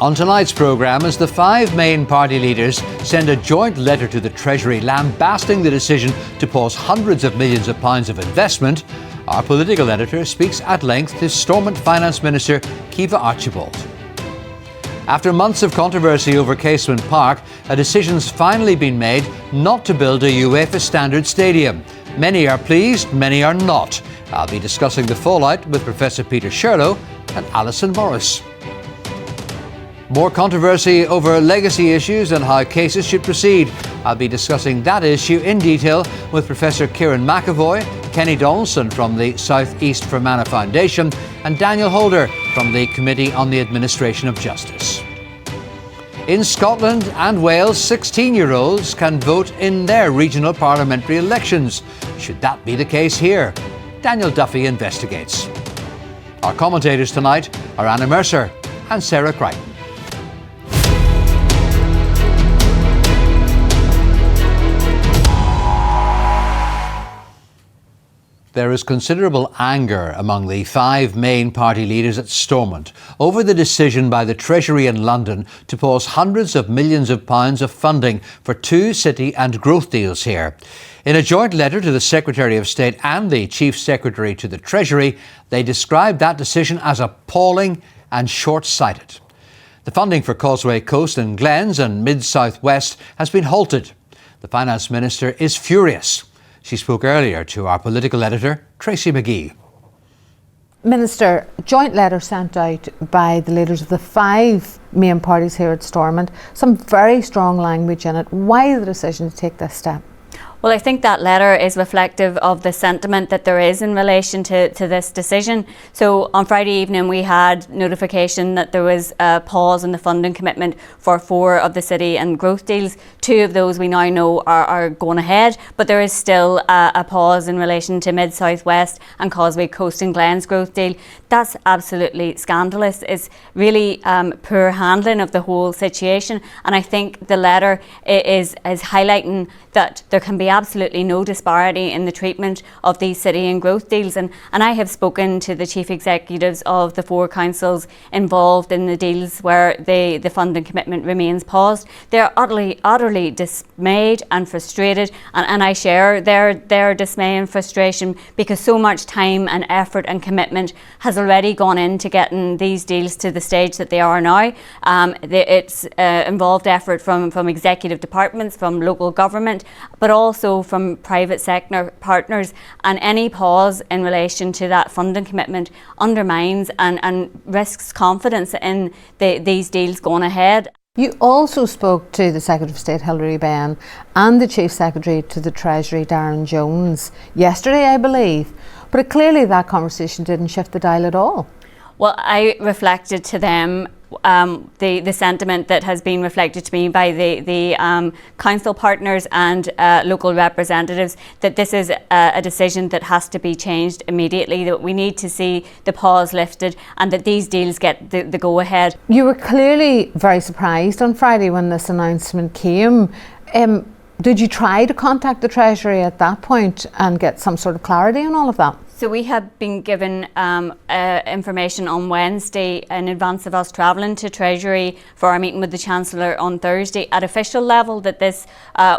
On tonight's programme, as the five main party leaders send a joint letter to the Treasury lambasting the decision to pause hundreds of millions of pounds of investment, our political editor speaks at length to Stormont Finance Minister Kiva Archibald. After months of controversy over Casement Park, a decision's finally been made not to build a UEFA standard stadium. Many are pleased, many are not. I'll be discussing the fallout with Professor Peter Sherlow and Alison Morris. More controversy over legacy issues and how cases should proceed. I'll be discussing that issue in detail with Professor Kieran McAvoy, Kenny Donaldson from the South East Fermanagh Foundation and Daniel Holder from the Committee on the Administration of Justice. In Scotland and Wales, 16-year-olds can vote in their regional parliamentary elections. Should that be the case here? Daniel Duffy investigates. Our commentators tonight are Anna Mercer and Sarah Crichton. There is considerable anger among the five main party leaders at Stormont over the decision by the Treasury in London to pause hundreds of millions of pounds of funding for two city and growth deals here. In a joint letter to the Secretary of State and the Chief Secretary to the Treasury, they described that decision as appalling and short-sighted. The funding for Causeway Coast and Glens and Mid-South West has been halted. The Finance Minister is furious. She spoke earlier to our political editor, Tracy McGee. Minister, a joint letter sent out by the leaders of the five main parties here at Stormont. Some very strong language in it. Why the decision to take this step? Well, I think that letter is reflective of the sentiment that there is in relation to this decision. So on Friday evening, we had notification that there was a pause in the funding commitment for 4 of the city and growth deals. 2 of those we now know are going ahead, but there is still a pause in relation to Mid-South West and Causeway Coast and Glens growth deal. That's absolutely scandalous. It's really poor handling of the whole situation. And I think the letter is highlighting that there can be absolutely no disparity in the treatment of these city and growth deals. And I have spoken to the chief executives of the 4 councils involved in the deals where the funding commitment remains paused. They're utterly dismayed and frustrated, and I share their dismay and frustration because so much time and effort and commitment has already gone into getting these deals to the stage that they are now. It's involved effort from executive departments, from local government, but also from private sector partners, and any pause in relation to that funding commitment undermines and risks confidence in these deals going ahead. You also spoke to the Secretary of State Hilary Benn and the Chief Secretary to the Treasury Darren Jones yesterday, I believe, but clearly that conversation didn't shift the dial at all. Well, I reflected to them the sentiment that has been reflected to me by the council partners and local representatives, that this is a decision that has to be changed immediately, that we need to see the pause lifted and that these deals get the go-ahead. You were clearly very surprised on Friday when this announcement came. Did you try to contact the Treasury at that point and get some sort of clarity on all of that? So we had been given information on Wednesday in advance of us travelling to Treasury for our meeting with the Chancellor on Thursday at official level that this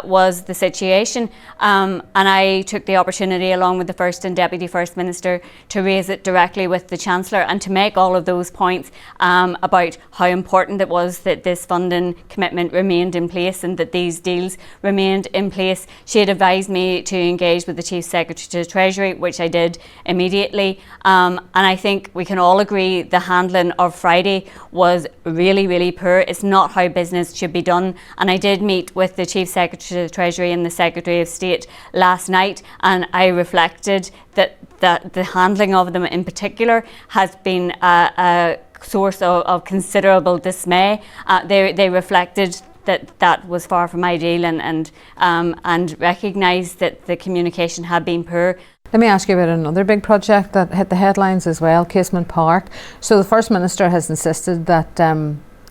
was the situation, and I took the opportunity along with the First and Deputy First Minister to raise it directly with the Chancellor and to make all of those points about how important it was that this funding commitment remained in place and that these deals remained in place. She had advised me to engage with the Chief Secretary to the Treasury, which I did immediately, and I think we can all agree the handling of Friday was really poor. It's not how business should be done, and I did meet with the Chief Secretary of the Treasury and the Secretary of State last night, and I reflected that the handling of them in particular has been a source of considerable dismay. They reflected that was far from ideal and recognised that the communication had been poor. Let me ask you about another big project that hit the headlines as well, Casement Park. So the First Minister has insisted that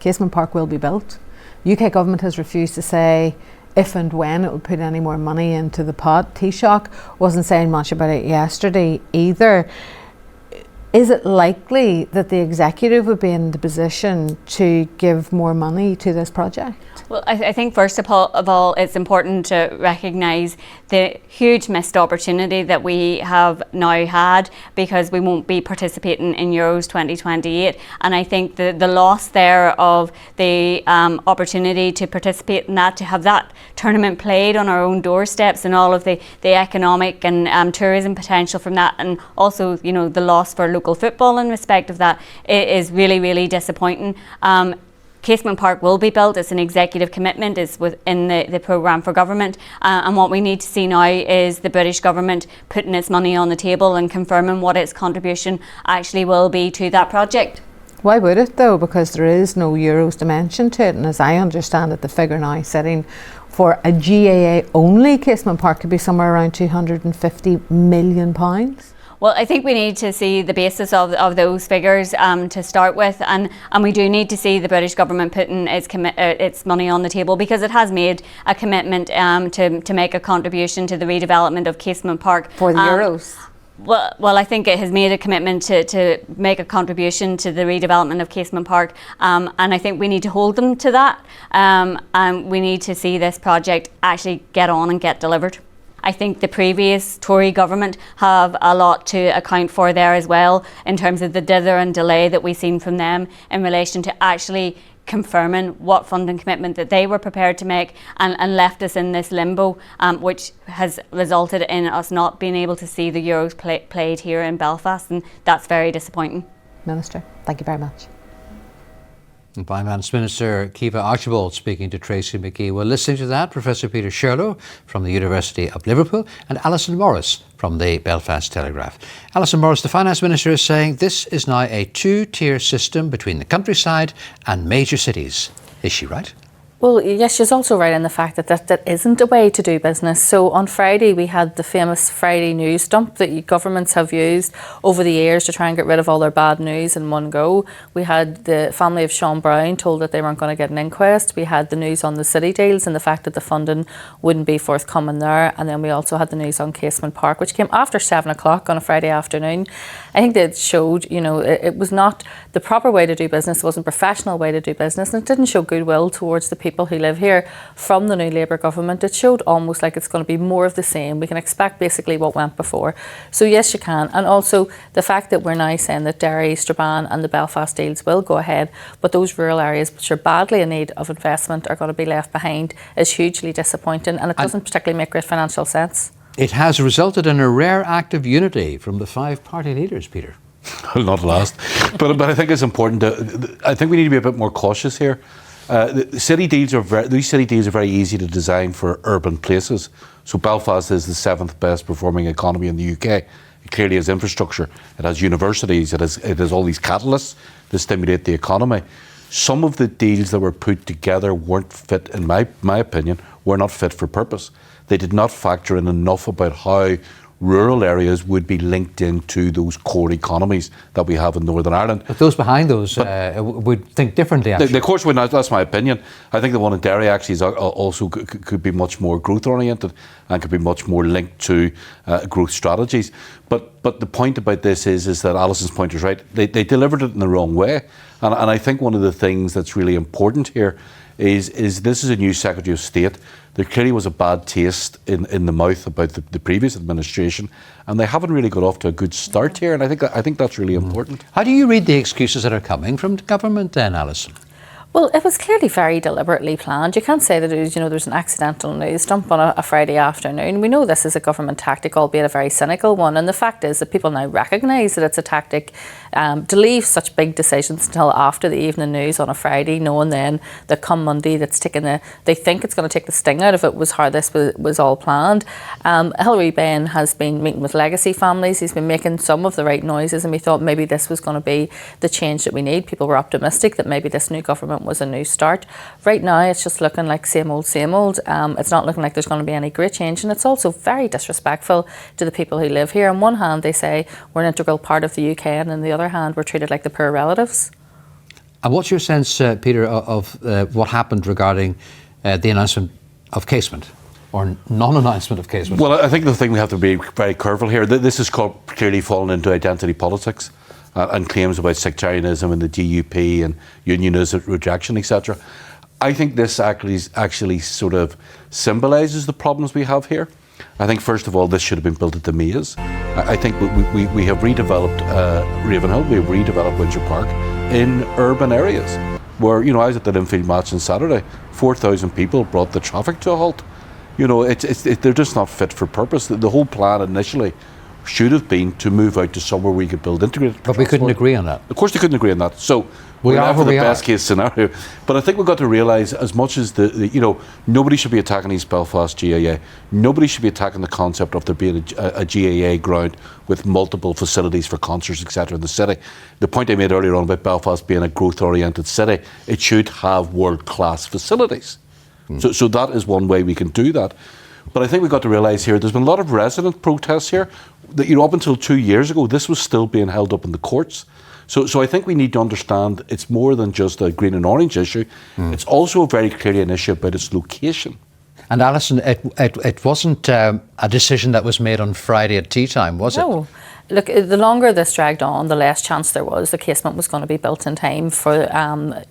Casement Park will be built. UK government has refused to say if and when it will put any more money into the pot. Taoiseach wasn't saying much about it yesterday either. Is it likely that the executive would be in the position to give more money to this project? Well, I think first of all, it's important to recognise the huge missed opportunity that we have now had, because we won't be participating in Euros 2028. And I think the loss there of the opportunity to participate in that, to have that tournament played on our own doorsteps, and all of the economic and tourism potential from that, and also, you know, the loss for local football in respect of that, is really, really disappointing. Casement Park will be built. It's an executive commitment. It's within the programme for government. And what we need to see now is the British government putting its money on the table and confirming what its contribution actually will be to that project. Why would it though? Because there is no Euros dimension to it, and as I understand it, the figure now sitting for a GAA only Casement Park could be somewhere around £250 million. Well, I think we need to see the basis of those figures to start with, and we do need to see the British government putting its money on the table, because it has made a commitment to make a contribution to the redevelopment of Casement Park. For the Euros? Well, I think it has made a commitment to make a contribution to the redevelopment of Casement Park, and I think we need to hold them to that, and we need to see this project actually get on and get delivered. I think the previous Tory government have a lot to account for there as well, in terms of the dither and delay that we've seen from them in relation to actually confirming what funding commitment that they were prepared to make, and left us in this limbo, which has resulted in us not being able to see the Euros played here in Belfast, and that's very disappointing. Minister, thank you very much. Finance Minister Kiva Archibald speaking to Tracy McGee. We're listening to that, Professor Peter Sherlow from the University of Liverpool and Alison Morris from the Belfast Telegraph. Alison Morris, the Finance Minister, is saying this is now a two-tier system between the countryside and major cities. Is she right? Well, yes, she's also right in the fact that that isn't a way to do business. So on Friday, we had the famous Friday news dump that governments have used over the years to try and get rid of all their bad news in one go. We had the family of Sean Brown told that they weren't going to get an inquest. We had the news on the city deals and the fact that the funding wouldn't be forthcoming there. And then we also had the news on Casement Park, which came after 7 o'clock on a Friday afternoon. I think that showed, you know, it was not the proper way to do business. It wasn't a professional way to do business. And it didn't show goodwill towards the people who live here from the new Labour government. It showed almost like it's going to be more of the same. We can expect basically what went before. So yes, you can. And also the fact that we're now saying that Derry, Strabane and the Belfast deals will go ahead, but those rural areas which are badly in need of investment are going to be left behind is hugely disappointing, and it doesn't particularly make great financial sense. It has resulted in a rare act of unity from the five party leaders, Peter. Not last. but I think it's important I think we need to be a bit more cautious here. These city deals are very easy to design for urban places. So Belfast is the 7th best performing economy in the UK. It clearly has infrastructure. It has universities. It has all these catalysts to stimulate the economy. Some of the deals that were put together weren't fit, in my opinion, were not fit for purpose. They did not factor in enough about how rural areas would be linked into those core economies that we have in Northern Ireland. But those behind those would think differently, actually. Of course would not. That's my opinion. I think the one in Derry actually is also could be much more growth oriented and could be much more linked to growth strategies. But the point about this is that Alison's point is right. They delivered it in the wrong way. And I think one of the things that's really important here is this is a new Secretary of State. There clearly was a bad taste in the mouth about the previous administration, and they haven't really got off to a good start here, and I think that's really important. How do you read the excuses that are coming from the government then, Alison? Well, it was clearly very deliberately planned. You can't say that it was, there's an accidental news dump on a Friday afternoon. We know this is a government tactic, albeit a very cynical one. And the fact is that people now recognise that it's a tactic to leave such big decisions until after the evening news on a Friday, knowing then that come Monday they think it's going to take the sting out of it was how this was all planned. Hilary Benn has been meeting with Leagacy families. He's been making some of the right noises, and we thought maybe this was going to be the change that we need. People were optimistic that maybe this new government was a new start. Right now it's just looking like same old, same old. It's not looking like there's going to be any great change, and it's also very disrespectful to the people who live here. On one hand they say we're an integral part of the UK, and on the other hand we're treated like the poor relatives. And what's your sense, Peter, of what happened regarding the announcement of Casement, or non-announcement of Casement? Well, I think the thing we have to be very careful here, this is clearly fallen into identity politics. and claims about sectarianism and the DUP and unionism rejection, etc. I think this actually sort of symbolises the problems we have here. I think, first of all, this should have been built at the Maze. I think we have redeveloped Ravenhill, we have redeveloped Windsor Park in urban areas where, I was at the Linfield match on Saturday, 4,000 people brought the traffic to a halt. They're just not fit for purpose. The whole plan initially should have been to move out to somewhere where we could build integrated. But we couldn't agree on that. Of course, we couldn't agree on that. So we are for the best case scenario. But I think we've got to realise, as much as nobody should be attacking East Belfast GAA. Nobody should be attacking the concept of there being a GAA ground with multiple facilities for concerts, etc. in the city. The point I made earlier on about Belfast being a growth-oriented city, it should have world-class facilities. So that is one way we can do that. But I think we've got to realise here, there's been a lot of resident protests here. That, up until 2 years ago, this was still being held up in the courts. So I think we need to understand it's more than just a green and orange issue. It's also very clearly an issue about its location. And Alison, it wasn't a decision that was made on Friday at tea time, was it? No. Look, the longer this dragged on, the less chance there was the casement was going to be built in time for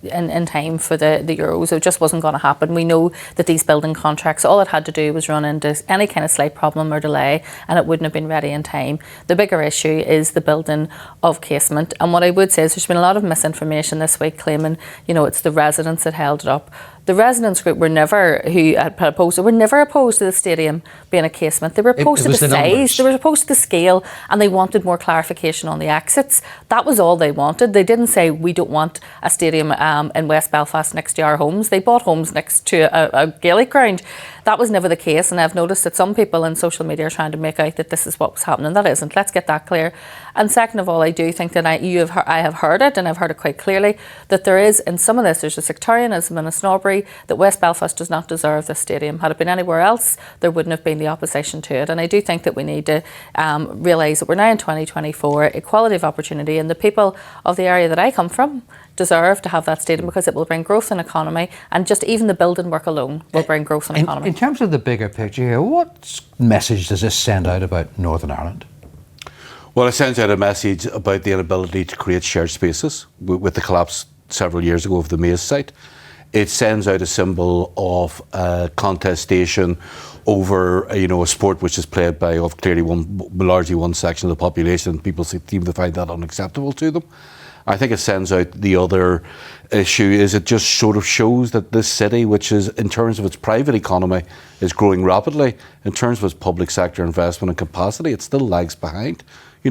in time for the Euros. It just wasn't going to happen. We know that these building contracts, all it had to do was run into any kind of slight problem or delay, and it wouldn't have been ready in time. The bigger issue is the building of Casement. And what I would say is there's been a lot of misinformation this week claiming, it's the residents that held it up. The residents group who had opposed it, were never opposed to the stadium being a casement. They were opposed to the size, they were opposed to the scale, and they wanted more clarification on the exits. That was all they wanted. They didn't say, we don't want a stadium in West Belfast next to our homes. They bought homes next to a Gaelic ground. That was never the case, and I've noticed that some people in social media are trying to make out that this is what was happening. That isn't. Let's get that clear. And second of all, I do think that I have heard it, and I've heard it quite clearly, that there is, in some of this, there's a sectarianism and a snobbery that West Belfast does not deserve this stadium. Had it been anywhere else, there wouldn't have been the opposition to it. And I do think that we need to realise that we're now in 2024, equality of opportunity, and the people of the area that I come from deserve to have that stadium because it will bring growth and economy, and just even the building work alone will bring growth and economy. In terms of the bigger picture here, what message does this send out about Northern Ireland? Well, it sends out a message about the inability to create shared spaces with the collapse several years ago of the Maze site. It sends out a symbol of contestation over a sport which is played by largely one section of the population. People seem to find that unacceptable to them. I think it sends out the other issue is it just sort of shows that this city, which is in terms of its private economy, is growing rapidly. In terms of its public sector investment and capacity, it still lags behind. The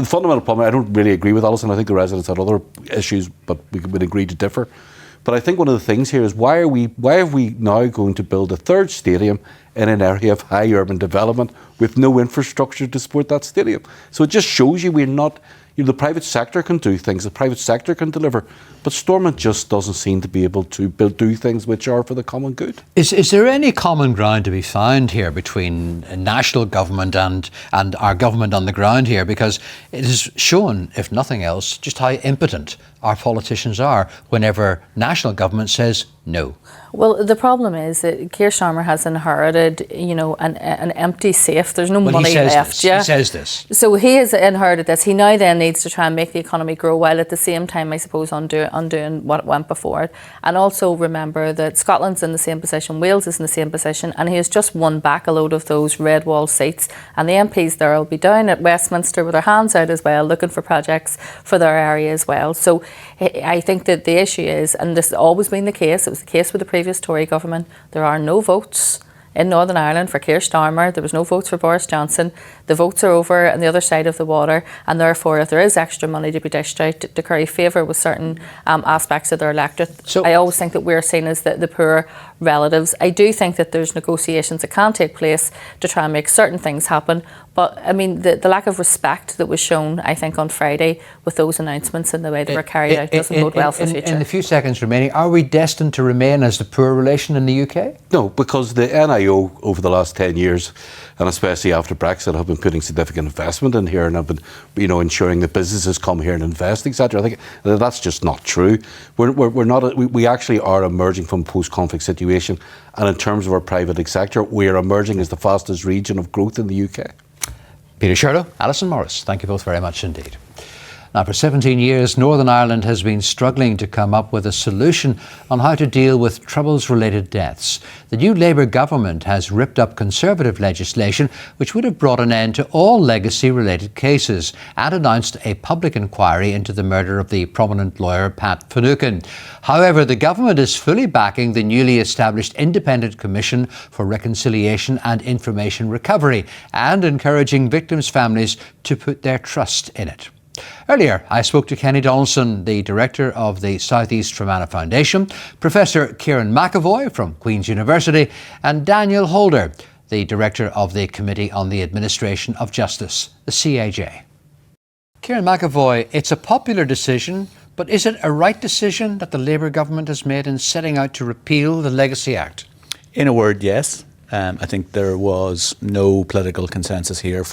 fundamental problem, I don't really agree with Alison. I think the residents had other issues, but we would agree to differ. But I think one of the things here is why are we now going to build a third stadium in an area of high urban development with no infrastructure to support that stadium? So it just shows you we're not. The private sector can do things, the private sector can deliver, but Stormont just doesn't seem to be able to do things which are for the common good. Is there any common ground to be found here between national government and our government on the ground here? Because it has shown, if nothing else, just how impotent our politicians are whenever national government says no. Well, the problem is that Keir Starmer has inherited, an empty safe. There's no money left. Yeah? He says this. So he has inherited this. He now then needs to try and make the economy grow while at the same time, I suppose, undoing what went before it. And also remember that Scotland's in the same position, Wales is in the same position, and he has just won back a load of those red wall seats. And the MPs there will be down at Westminster with their hands out as well, looking for projects for their area as well. So I think that the issue is, and this has always been the case, it was the case with the previous Tory government, there are no votes in Northern Ireland for Keir Starmer. There was no votes for Boris Johnson. The votes are over on the other side of the water, and therefore if there is extra money to be dished out to curry favour with certain aspects of their electorate, so I always think that we're seen as the poor relatives. I do think that there's negotiations that can take place to try and make certain things happen, but I mean the lack of respect that was shown, I think, on Friday with those announcements and the way they were carried out doesn't bode well for the future. In the few seconds remaining, are we destined to remain as the poor relation in the UK? No, because the NIO over the last 10 years, and especially after Brexit, have been putting significant investment in here and have been, ensuring that businesses come here and invest, etc. I think that's just not true. We actually are emerging from a post-conflict situation, and in terms of our private sector, we are emerging as the fastest region of growth in the UK. Peter Sherlow, Alison Morris, thank you both very much indeed. Now, for 17 years, Northern Ireland has been struggling to come up with a solution on how to deal with troubles-related deaths. The new Labour government has ripped up Conservative legislation which would have brought an end to all legacy-related cases and announced a public inquiry into the murder of the prominent lawyer Pat Finucane. However, the government is fully backing the newly established Independent Commission for Reconciliation and Information Recovery and encouraging victims' families to put their trust in it. Earlier, I spoke to Kenny Donaldson, the director of the South East Fermanagh Foundation, Professor Kieran McAvoy from Queen's University, and Daniel Holder, the director of the Committee on the Administration of Justice, the CAJ. Kieran McAvoy, it's a popular decision, but is it a right decision that the Labour government has made in setting out to repeal the Leagacy Act? In a word, yes. I think there was no political consensus here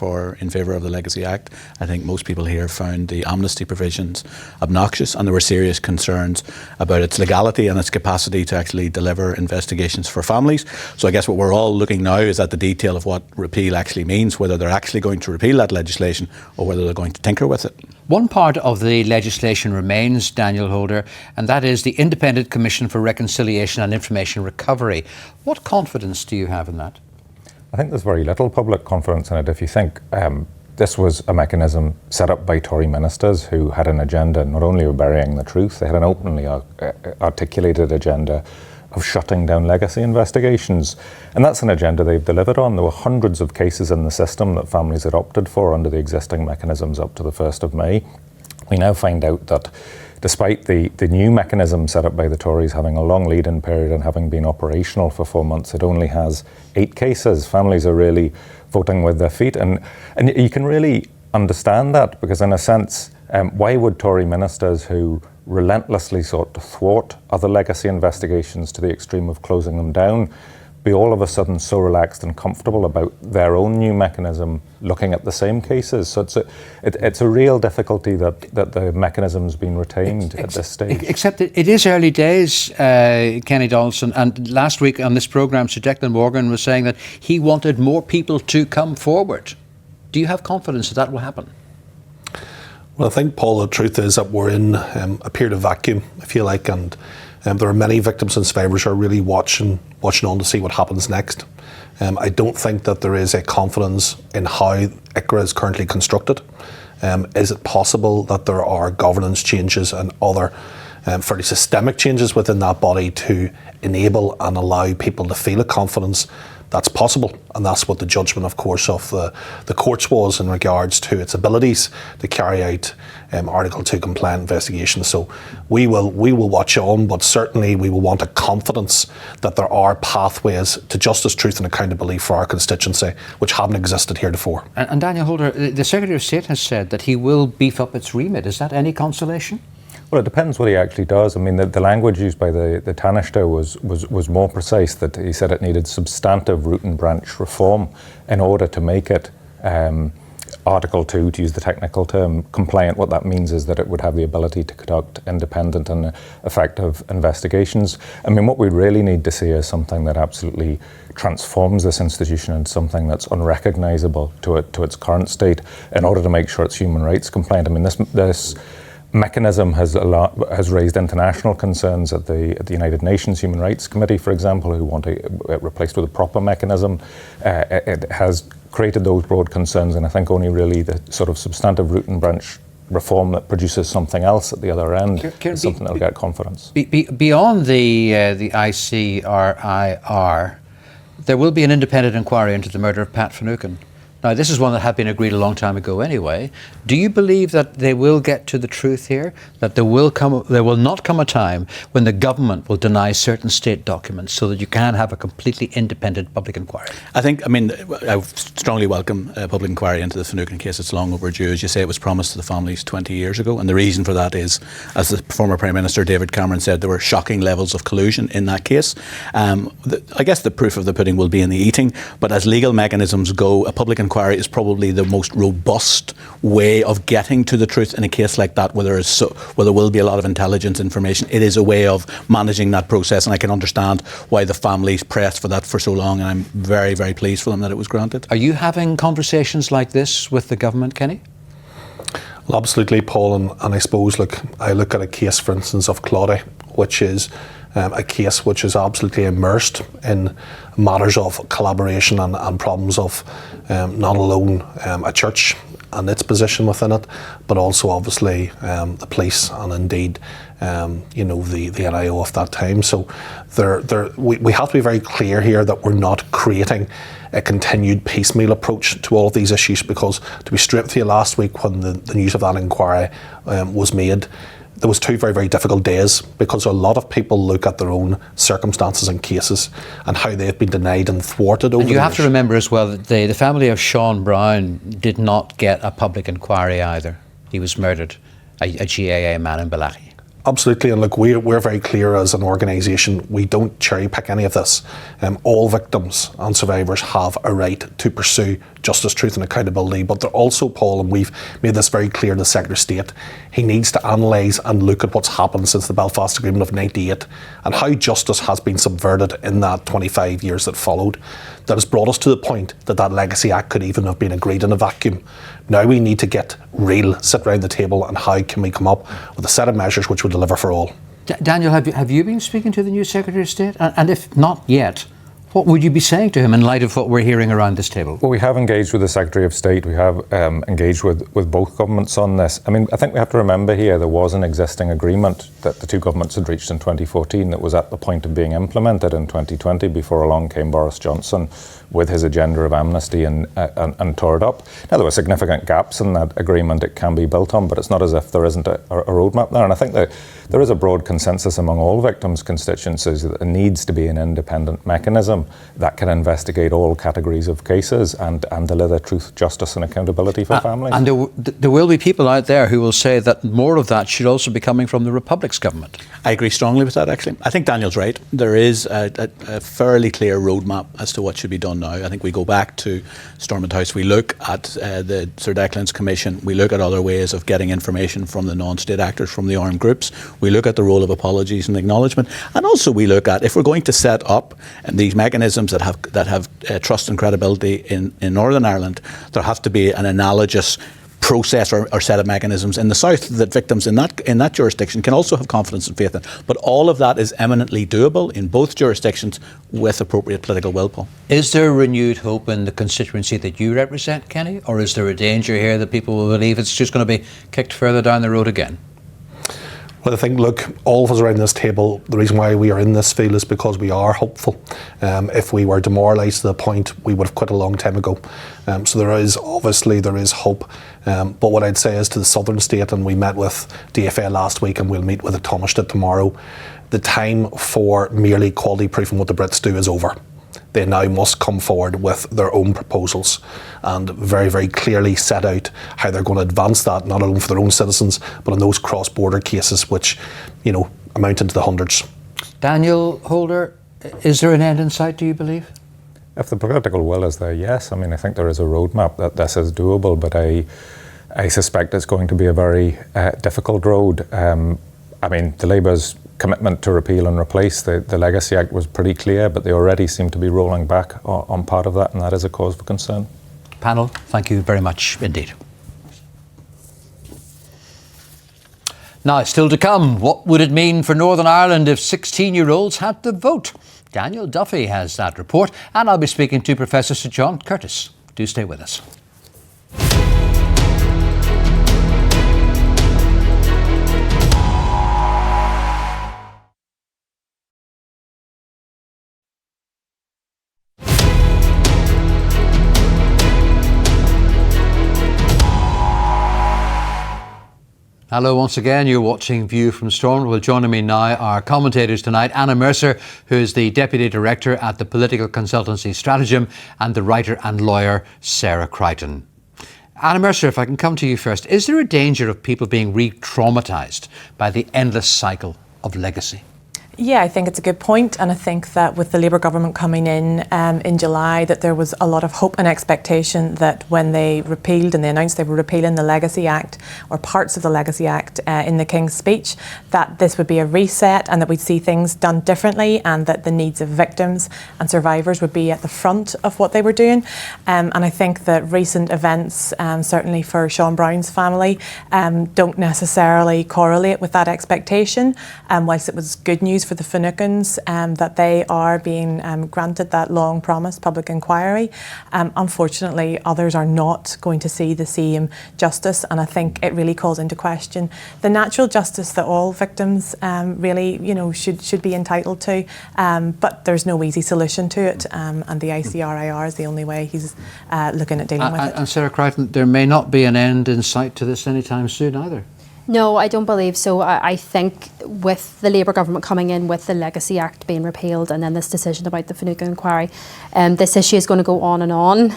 in favour of the Leagacy Act. I think most people here found the amnesty provisions obnoxious, and there were serious concerns about its legality and its capacity to actually deliver investigations for families. So I guess what we're all looking now is at the detail of what repeal actually means, whether they're actually going to repeal that legislation or whether they're going to tinker with it. One part of the legislation remains, Daniel Holder, and that is the Independent Commission for Reconciliation and Information Recovery. What confidence do you have in that? I think there's very little public confidence in it. If you think this was a mechanism set up by Tory ministers who had an agenda not only of burying the truth, they had an openly articulated agenda of shutting down legacy investigations. And that's an agenda they've delivered on. There were hundreds of cases in the system that families had opted for under the existing mechanisms up to the 1st of May. We now find out that despite the new mechanism set up by the Tories having a long lead-in period and having been operational for 4 months, it only has 8 cases. Families are really voting with their feet. And you can really understand that because in a sense, why would Tory ministers who relentlessly sought to thwart other legacy investigations to the extreme of closing them down be all of a sudden so relaxed and comfortable about their own new mechanism looking at the same cases? So it's a real difficulty that the mechanism's been retained at this stage. Except it is early days, Kenny Donaldson, and last week on this programme Sir Declan Morgan was saying that he wanted more people to come forward. Do you have confidence that will happen? Well, I think, Paul, the truth is that we're in a period of vacuum, I feel like, and there are many victims and survivors who are really watching on to see what happens next. I don't think that there is a confidence in how ICRA is currently constructed. Is it possible that there are governance changes and other fairly systemic changes within that body to enable and allow people to feel a confidence? That's possible, and that's what the judgment, of course, of the courts was in regards to its abilities to carry out Article 2 compliant investigations. So we will watch on, but certainly we will want a confidence that there are pathways to justice, truth and accountability for our constituency, which haven't existed heretofore. And Daniel Holder, the Secretary of State has said that he will beef up its remit. Is that any consolation? Well, it depends what he actually does. I mean, the language used by the Taoiseach was more precise, that he said it needed substantive root and branch reform in order to make it Article 2, to use the technical term, compliant. What that means is that it would have the ability to conduct independent and effective investigations. I mean, what we really need to see is something that absolutely transforms this institution into something that's unrecognisable to its current state in order to make sure it's human rights compliant. I mean, this mechanism has raised international concerns at the United Nations Human Rights Committee, for example, who want it replaced with a proper mechanism. It has created those broad concerns, and I think only really the sort of substantive root and branch reform that produces something else at the other end is something that will get confidence. Beyond the ICRIR, there will be an independent inquiry into the murder of Pat Finucane. Now, this is one that had been agreed a long time ago anyway. Do you believe that they will get to the truth here? That there will not come a time when the government will deny certain state documents so that you can have a completely independent public inquiry? I strongly welcome a public inquiry into the Finucane case. It's long overdue. As you say, it was promised to the families 20 years ago. And the reason for that is, as the former Prime Minister David Cameron said, there were shocking levels of collusion in that case. I guess the proof of the pudding will be in the eating. But as legal mechanisms go, a public inquiry is probably the most robust way of getting to the truth in a case like that, where there will be a lot of intelligence information. It is a way of managing that process, and I can understand why the families pressed for that for so long, and I'm very, very pleased for them that it was granted. Are you having conversations like this with the government, Kenny? Well, absolutely, Paul, and I suppose, look, I look at a case, for instance, of Claudia, which is a case which is absolutely immersed in matters of collaboration and problems of not alone a church and its position within it, but also obviously the police and indeed the NIO of that time. So we have to be very clear here that we're not creating a continued piecemeal approach to all of these issues, because to be straight with you, last week when the news of that inquiry was made, there was 2 very, very difficult days, because a lot of people look at their own circumstances and cases and how they've been denied and thwarted over And the you have years. to remember as well that the family of Sean Brown did not get a public inquiry either. He was murdered, a GAA man in Balachi. Absolutely, and look, we're very clear as an organisation, we don't cherry pick any of this. All victims and survivors have a right to pursue justice, truth and accountability, but they're also, Paul, and we've made this very clear to the Secretary of State, he needs to analyse and look at what's happened since the Belfast Agreement of '98 and how justice has been subverted in that 25 years that followed. That has brought us to the point that Leagacy Act could even have been agreed in a vacuum. Now we need to get real, sit around the table, and how can we come up with a set of measures which will deliver for all. Daniel, have you been speaking to the new Secretary of State? And if not yet, what would you be saying to him in light of what we're hearing around this table? Well, we have engaged with the Secretary of State. We have engaged with both governments on this. I mean, I think we have to remember here there was an existing agreement that the 2 governments had reached in 2014 that was at the point of being implemented in 2020 before along came Boris Johnson with his agenda of amnesty and tore it up. Now, there were significant gaps in that agreement it can be built on, but it's not as if there isn't a roadmap there. And I think that there is a broad consensus among all victims' constituencies that there needs to be an independent mechanism that can investigate all categories of cases and deliver truth, justice and accountability for families. And there will be people out there who will say that more of that should also be coming from the Republic's government. I agree strongly with that, actually. I think Daniel's right. There is a fairly clear roadmap as to what should be done now. I think we go back to Stormont House, we look at the Sir Declan's Commission, we look at other ways of getting information from the non-state actors, from the armed groups, we look at the role of apologies and acknowledgement, and also we look at, if we're going to set up these mechanisms that have trust and credibility in Northern Ireland, there has to be an analogous process or set of mechanisms in the south that victims in that jurisdiction can also have confidence and faith in. But all of that is eminently doable in both jurisdictions with appropriate political will, Paul. Is there renewed hope in the constituency that you represent, Kenny? Or is there a danger here that people will believe it's just going to be kicked further down the road again? Well, I think, look, all of us around this table, the reason why we are in this field is because we are hopeful. If we were demoralised to the point, we would have quit a long time ago. So there is hope. But what I'd say is to the southern state, and we met with DFA last week and we'll meet with the Taoiseach tomorrow, the time for merely quality proofing what the Brits do is over. They now must come forward with their own proposals and very, very clearly set out how they're going to advance that, not only for their own citizens, but in those cross-border cases which, amount into the hundreds. Daniel Holder, is there an end in sight, do you believe? If the political will is there, yes. I mean, I think there is a roadmap that this is doable, but I suspect it's going to be a very difficult road. The Labour's commitment to repeal and replace the Leagacy Act was pretty clear, but they already seem to be rolling back on part of that, and that is a cause for concern. Panel, thank you very much indeed. Now, still to come, what would it mean for Northern Ireland if 16-year-olds had to vote? Daniel Duffy has that report, and I'll be speaking to Professor Sir John Curtis. Do stay with us. Hello once again, you're watching View from Stormont. Well, joining me now are commentators tonight, Anna Mercer, who is the Deputy Director at the political consultancy Stratagem, and the writer and lawyer Sarah Crichton. Anna Mercer, if I can come to you first, is there a danger of people being re-traumatised by the endless cycle of legacy? Yeah, I think it's a good point, and I think that with the Labour government coming in July, that there was a lot of hope and expectation that when they repealed and they announced they were repealing the Leagacy Act or parts of the Leagacy Act in the King's speech, that this would be a reset and that we'd see things done differently, and that the needs of victims and survivors would be at the front of what they were doing. And I think that recent events, certainly for Sean Brown's family, don't necessarily correlate with that expectation. Whilst it was good news for the Finucanes that they are being granted that long promised public inquiry, unfortunately others are not going to see the same justice, and I think it really calls into question the natural justice that all victims really should be entitled to, but there's no easy solution to it, and the ICRIR is the only way he's looking at dealing with it. And Sarah Crichton, there may not be an end in sight to this anytime soon either. No, I don't believe so. I think with the Labour government coming in with the Leagacy Act being repealed and then this decision about the Finucane inquiry, this issue is going to go on and on.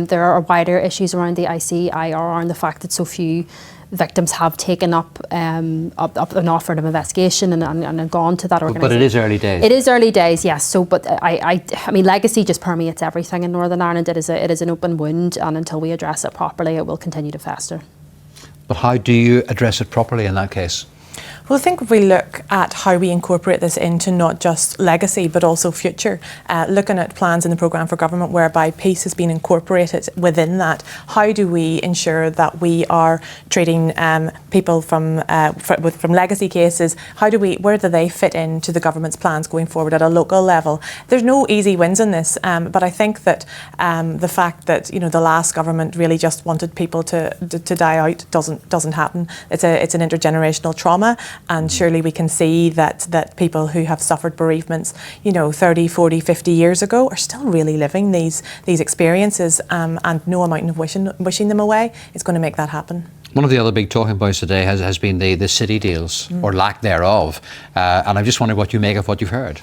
There are wider issues around the ICIRR and the fact that so few victims have taken up an offer of investigation and gone to that organisation. But it is early days. It is early days, yes. So, but I mean, legacy just permeates everything in Northern Ireland. It is an open wound, and until we address it properly, it will continue to fester. But how do you address it properly in that case? Well, I think if we look at how we incorporate this into not just legacy but also future, looking at plans in the programme for government whereby peace has been incorporated within that, how do we ensure that we are treating people from legacy cases, where do they fit into the government's plans going forward at a local level? There's no easy wins in this, but I think that the fact that the last government really just wanted people to die out doesn't happen. It's an intergenerational trauma. And surely we can see that people who have suffered bereavements, 30, 40, 50 years ago are still really living these experiences, and no amount of wishing them away is going to make that happen. One of the other big talking points today has been the city deals, or lack thereof. And I'm just wondering what you make of what you've heard.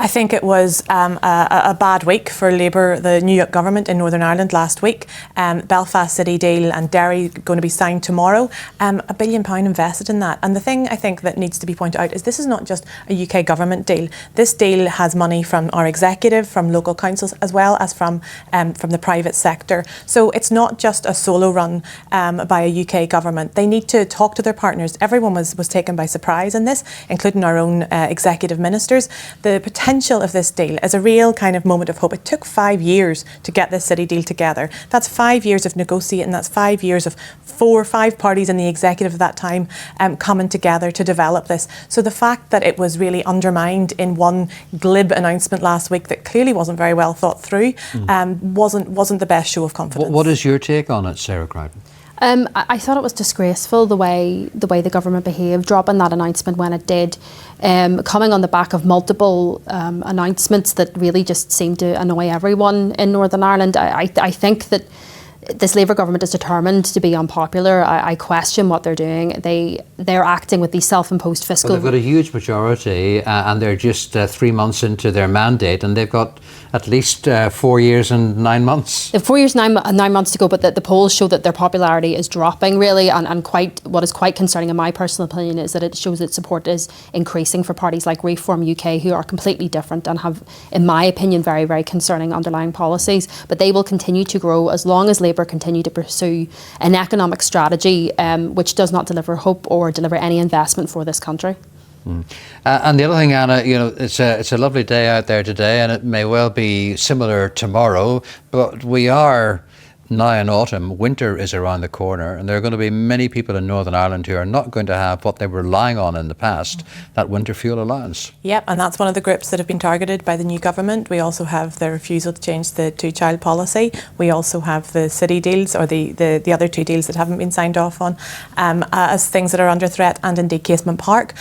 I think it was a bad week for Labour, the New York government in Northern Ireland last week. Belfast City deal and Derry going to be signed tomorrow. £1 billion invested in that. And the thing I think that needs to be pointed out is this is not just a UK government deal. This deal has money from our executive, from local councils, as well as from the private sector. So it's not just a solo run by a UK government. They need to talk to their partners. Everyone was taken by surprise in this, including our own executive ministers. The potential of this deal is a real kind of moment of hope. It took 5 years to get this city deal together. That's 5 years of negotiating. That's 5 years of 4 or 5 parties in the executive at that time coming together to develop this. So the fact that it was really undermined in one glib announcement last week that clearly wasn't very well thought through wasn't the best show of confidence. What is your take on it, Sarah Crichton? I thought it was disgraceful the way the government behaved, dropping that announcement when it did, coming on the back of multiple announcements that really just seemed to annoy everyone in Northern Ireland. I think that this Labour government is determined to be unpopular. I question what they're doing. They're acting with these self-imposed fiscal... Well, they've got a huge majority and they're just 3 months into their mandate, and they've got at least 4 years and 9 months. 4 years and 9 months to go, but the polls show that their popularity is dropping really, and what is quite concerning in my personal opinion is that it shows that support is increasing for parties like Reform UK, who are completely different and have, in my opinion, very, very concerning underlying policies. But they will continue to grow as long as Labour continue to pursue an economic strategy which does not deliver hope or deliver any investment for this country. And the other thing, Anna, it's a lovely day out there today, and it may well be similar tomorrow, but we are now in autumn. Winter is around the corner, and there are going to be many people in Northern Ireland who are not going to have what they were relying on in the past, that winter fuel allowance. Yep, and that's one of the groups that have been targeted by the new government. We also have the refusal to change the two-child policy. We also have the city deals, or the other 2 deals that haven't been signed off on, as things that are under threat, and indeed Casement Park.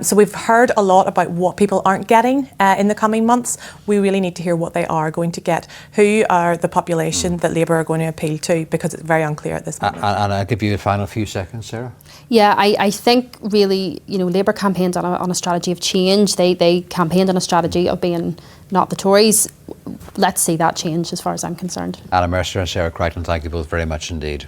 So we've heard a lot about what people aren't getting in the coming months. We really need to hear what they are going to get. Who are the population that Labour are going to appeal to, because it's very unclear at this moment. And I'll give you a final few seconds, Sarah. Yeah, I think really, Labour campaigned on a strategy of change. They campaigned on a strategy of being not the Tories. Let's see that change as far as I'm concerned. Anna Mercer and Sarah Crichton, thank you both very much indeed.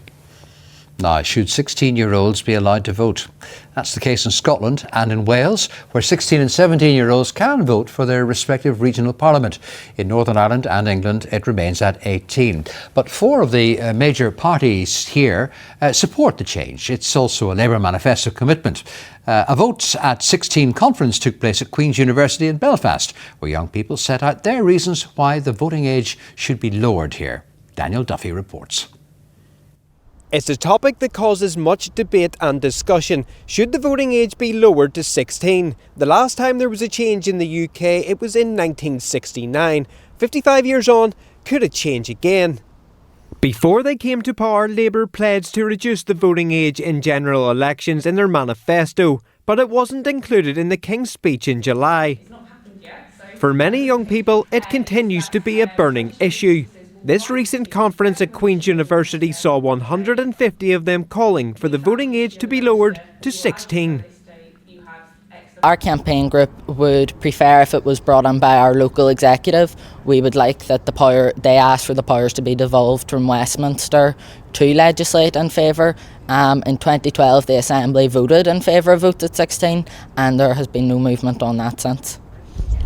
Now, should 16-year-olds be allowed to vote? That's the case in Scotland and in Wales, where 16 and 17-year-olds can vote for their respective regional parliament. In Northern Ireland and England, it remains at 18. But 4 of the major parties here support the change. It's also a Labour manifesto commitment. A Vote at 16 conference took place at Queen's University in Belfast, where young people set out their reasons why the voting age should be lowered here. Daniel Duffy reports. It's a topic that causes much debate and discussion. Should the voting age be lowered to 16? The last time there was a change in the UK, it was in 1969. 55 years on, could it change again? Before they came to power, Labour pledged to reduce the voting age in general elections in their manifesto, but it wasn't included in the King's speech in July. For many young people, it continues to be a burning issue. This recent conference at Queen's University saw 150 of them calling for the voting age to be lowered to 16. Our campaign group would prefer if it was brought in by our local executive. We would like that they ask for the powers to be devolved from Westminster to legislate in favour. In 2012 the Assembly voted in favour of vote at 16 and there has been no movement on that since.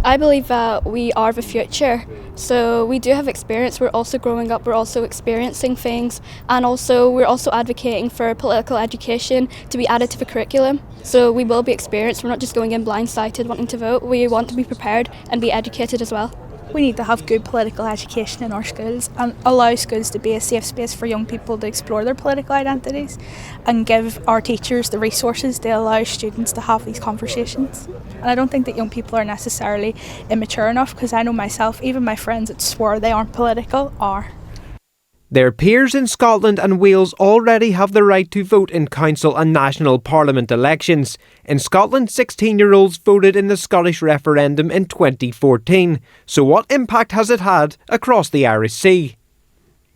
I believe that we are the future, so we do have experience, we're also growing up, we're also experiencing things, and also we're also advocating for political education to be added to the curriculum. So we will be experienced, we're not just going in blindsided wanting to vote, we want to be prepared and be educated as well. We need to have good political education in our schools and allow schools to be a safe space for young people to explore their political identities and give our teachers the resources to allow students to have these conversations. And I don't think that young people are necessarily immature enough, because I know myself, even my friends that swear they aren't political are. Their peers in Scotland and Wales already have the right to vote in council and national parliament elections. In Scotland, 16-year-olds voted in the Scottish referendum in 2014. So what impact has it had across the Irish Sea?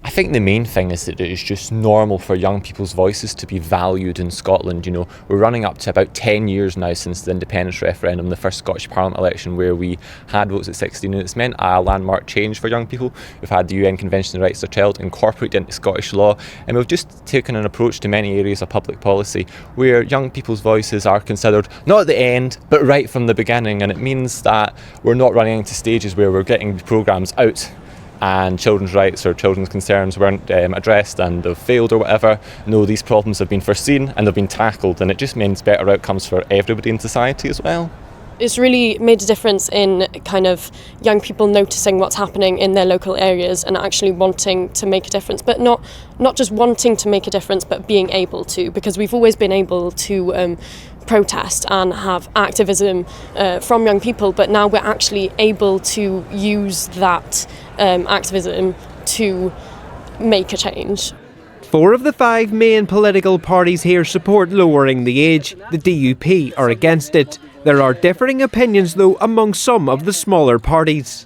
I think the main thing is that it is just normal for young people's voices to be valued in Scotland. You know, we're running up to about 10 years now since the independence referendum, the first Scottish Parliament election where we had votes at 16, and it's meant a landmark change for young people. We've had the UN Convention on the Rights of the Child incorporated into Scottish law, and we've just taken an approach to many areas of public policy where young people's voices are considered not at the end but right from the beginning, and it means that we're not running into stages where we're getting programmes out and children's rights or children's concerns weren't addressed and they've failed or whatever. No, these problems have been foreseen and they've been tackled, and it just means better outcomes for everybody in society as well. It's really made a difference in kind of young people noticing what's happening in their local areas and actually wanting to make a difference, but not just wanting to make a difference but being able to, because we've always been able to protest and have activism from young people, but now we're actually able to use that activism to make a change. 4 of the 5 main political parties here support lowering the age. The DUP are against it. There are differing opinions though among some of the smaller parties.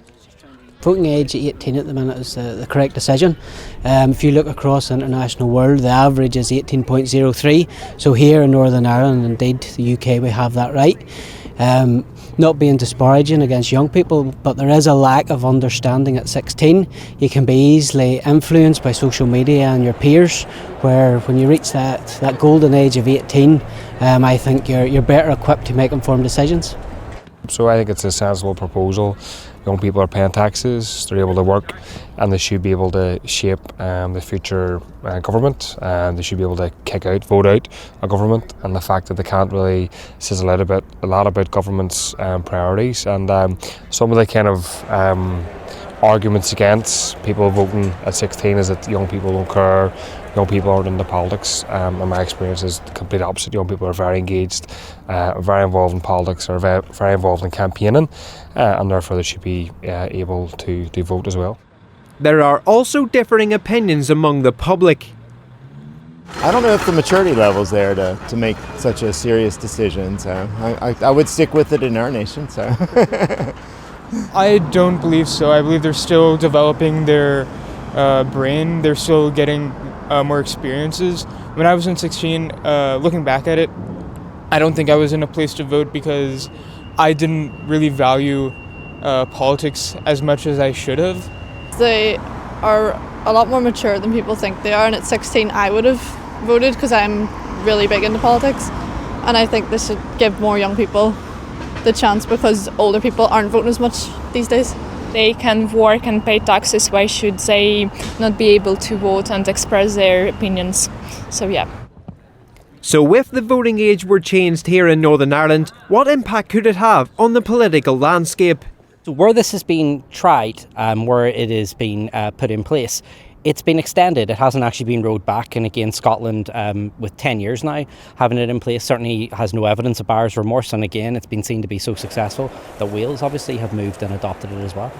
Voting age at 18 at the minute is the correct decision. If you look across the international world, the average is 18.03. So here in Northern Ireland, indeed the UK, we have that right. Not being disparaging against young people, but there is a lack of understanding at 16. You can be easily influenced by social media and your peers, where when you reach that golden age of 18, I think you're better equipped to make informed decisions. So I think it's a sensible proposal. Young people are paying taxes, they're able to work, and they should be able to shape the future government. They should be able to vote out a government, and the fact that they can't really says a lot about government's priorities. And some of the kind of arguments against people voting at 16 is that young people don't care, young people aren't into politics, and my experience is the complete opposite. Young people are very engaged, very involved in politics, are very involved in campaigning, and therefore they should be able to vote as well. There are also differing opinions among the public. I don't know if the maturity level's there to make such a serious decision, so I would stick with it in our nation. So I don't believe so. I believe they're still developing their brain. They're still getting more experiences. When I was in 16, looking back at it, I don't think I was in a place to vote because I didn't really value politics as much as I should have. They are a lot more mature than people think they are, and at 16 I would have voted because I'm really big into politics, and I think this should give more young people the chance because older people aren't voting as much these days. They can work and pay taxes. Why should they not be able to vote and express their opinions? So yeah. So if the voting age were changed here in Northern Ireland, what impact could it have on the political landscape? So where this has been tried, where it has been put in place, it's been extended. It hasn't actually been rolled back. And again, Scotland, with 10 years now, having it in place, certainly has no evidence of buyer's remorse. And again, it's been seen to be so successful that Wales obviously have moved and adopted it as well.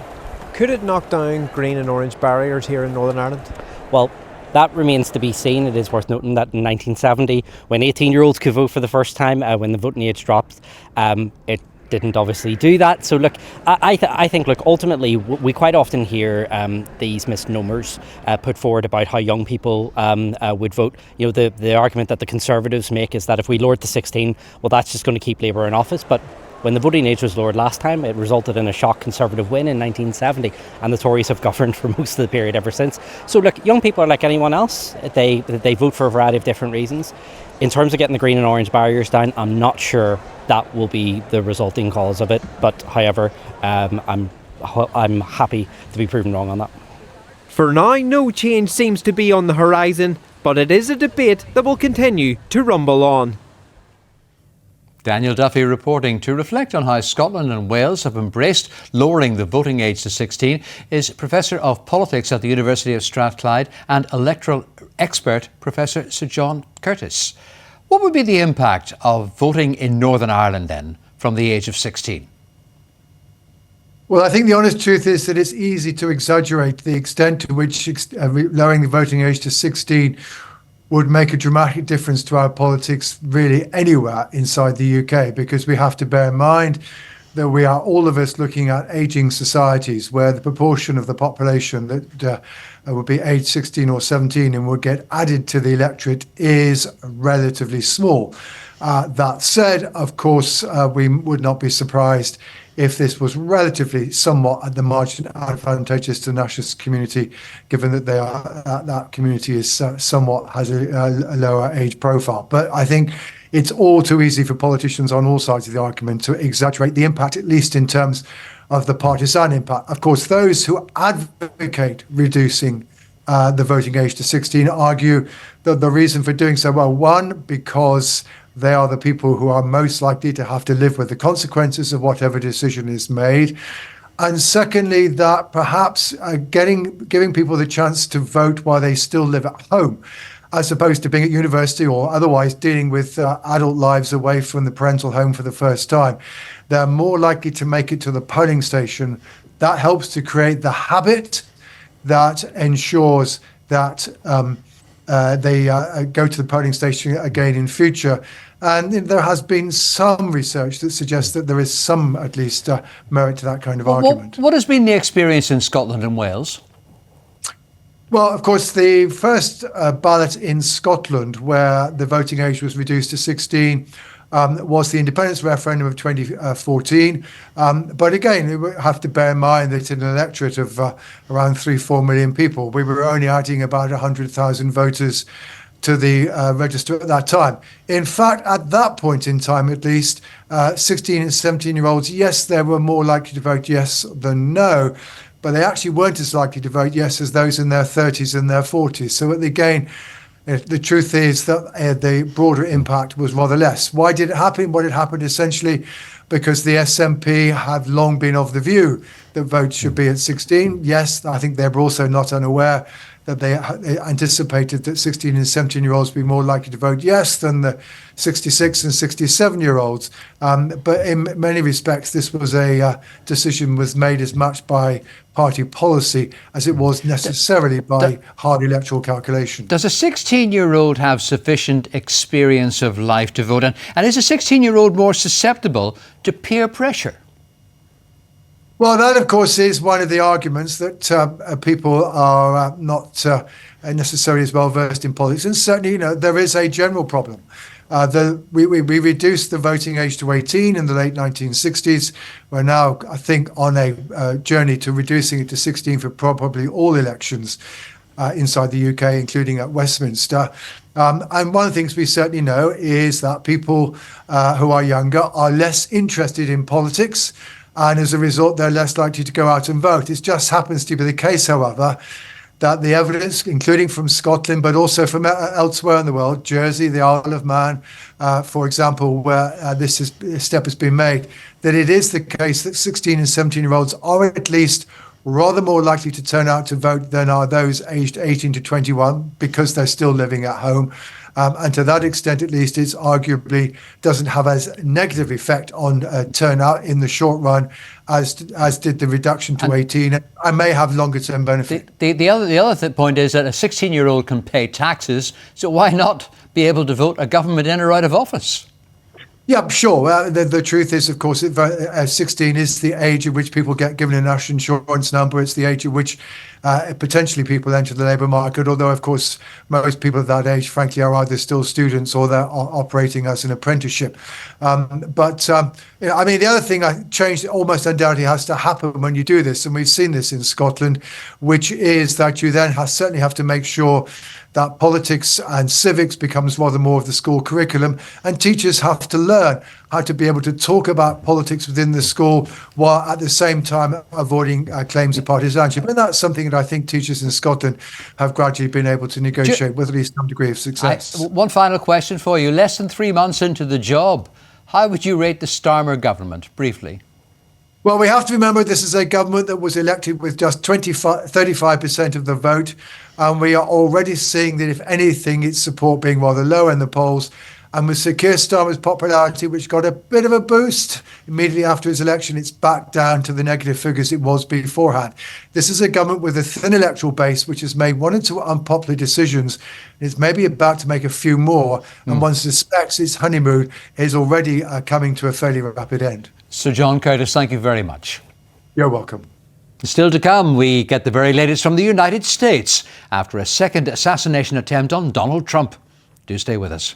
Could it knock down green and orange barriers here in Northern Ireland? Well, that remains to be seen. It is worth noting that in 1970, when 18-year-olds could vote for the first time, when the voting age dropped, it didn't obviously do that. So look, I think, look, ultimately we quite often hear these misnomers put forward about how young people would vote. You know, the argument that the Conservatives make is that if we lowered to 16, well, that's just going to keep Labour in office. But when the voting age was lowered last time, it resulted in a shock Conservative win in 1970, and the Tories have governed for most of the period ever since. So look, young people are like anyone else. They vote for a variety of different reasons. In terms of getting the green and orange barriers down, I'm not sure that will be the resulting cause of it. But however, I'm happy to be proven wrong on that. For now, no change seems to be on the horizon, but it is a debate that will continue to rumble on. Daniel Duffy reporting. To reflect on how Scotland and Wales have embraced lowering the voting age to 16 is Professor of Politics at the University of Strathclyde and electoral expert Professor Sir John Curtis. What would be the impact of voting in Northern Ireland then from the age of 16? Well, I think the honest truth is that it's easy to exaggerate the extent to which lowering the voting age to 16 would make a dramatic difference to our politics really anywhere inside the UK, because we have to bear in mind that we are all of us looking at ageing societies where the proportion of the population that would be age 16 or 17 and would get added to the electorate is relatively small. That said, of course, we would not be surprised if this was relatively somewhat at the margin advantageous to the nationalist community, given that they are that community is somewhat has a lower age profile. But I think it's all too easy for politicians on all sides of the argument to exaggerate the impact, at least in terms of the partisan impact. Of course, those who advocate reducing the voting age to 16 argue that the reason for doing so, well, one, because they are the people who are most likely to have to live with the consequences of whatever decision is made. And secondly, that perhaps giving people the chance to vote while they still live at home, as opposed to being at university or otherwise dealing with adult lives away from the parental home for the first time, they're more likely to make it to the polling station. That helps to create the habit that ensures that they go to the polling station again in future. And there has been some research that suggests that there is some, at least, merit to that kind of argument. What has been the experience in Scotland and Wales? Well, of course, the first ballot in Scotland, where the voting age was reduced to 16, was the independence referendum of 2014. But again, we have to bear in mind that in an electorate of around 3-4 million people, we were only adding about 100,000 voters to the register at that time. In fact, at that point in time, at least, 16 and 17-year-olds, yes, they were more likely to vote yes than no, but they actually weren't as likely to vote yes as those in their 30s and their 40s. So again, the truth is that the broader impact was rather less. Why did it happen? Well, it happened essentially because the SNP had long been of the view that votes should be at 16. Yes, I think they were also not unaware that they anticipated that 16 and 17-year-olds would be more likely to vote yes than the 66 and 67-year-olds. But in many respects, this was a decision was made as much by party policy as it was necessarily by hard electoral calculation. Does a 16-year-old have sufficient experience of life to vote? And is a 16-year-old more susceptible to peer pressure? Well, that, of course, is one of the arguments that people are not necessarily as well versed in politics. And certainly, there is a general problem. We reduced the voting age to 18 in the late 1960s. We're now, I think, on a journey to reducing it to 16 for probably all elections. inside the UK, including at Westminster. And one of the things we certainly know is that people who are younger are less interested in politics, and as a result, they're less likely to go out and vote. It just happens to be the case, however, that the evidence, including from Scotland, but also from elsewhere in the world, Jersey, the Isle of Man, for example, where this step has been made, that it is the case that 16 and 17-year-olds are at least rather more likely to turn out to vote than are those aged 18 to 21 because they're still living at home. And to that extent, at least, it arguably doesn't have as negative effect on turnout in the short run as did the reduction to 18. I may have longer term benefit. The other point is that a 16-year-old can pay taxes, so why not be able to vote a government in or out of office? Yeah, sure. The truth is, of course, 16 is the age at which people get given a national insurance number. It's the age at which potentially people enter the labour market, although, of course, most people of that age, frankly, are either still students or they're operating as an apprenticeship. I mean, the other thing, change almost undoubtedly has to happen when you do this, and we've seen this in Scotland, which is that you then certainly have to make sure that politics and civics becomes rather more of the school curriculum, and teachers have to learn how to be able to talk about politics within the school while at the same time avoiding claims of partisanship. And that's something that I think teachers in Scotland have gradually been able to negotiate with at least some degree of success. One final question for you. Less than 3 months into the job, how would you rate the Starmer government, briefly? Well, we have to remember this is a government that was elected with just 35% of the vote. And we are already seeing that, if anything, its support being rather low in the polls. And with Sir Keir Starmer's popularity, which got a bit of a boost immediately after his election, it's back down to the negative figures it was beforehand. This is a government with a thin electoral base, which has made 1 or 2 unpopular decisions. It's maybe about to make a few more. And one suspects its honeymoon is already coming to a fairly rapid end. Sir John Curtis, thank you very much. You're welcome. Still to come, we get the very latest from the United States after a second assassination attempt on Donald Trump. Do stay with us.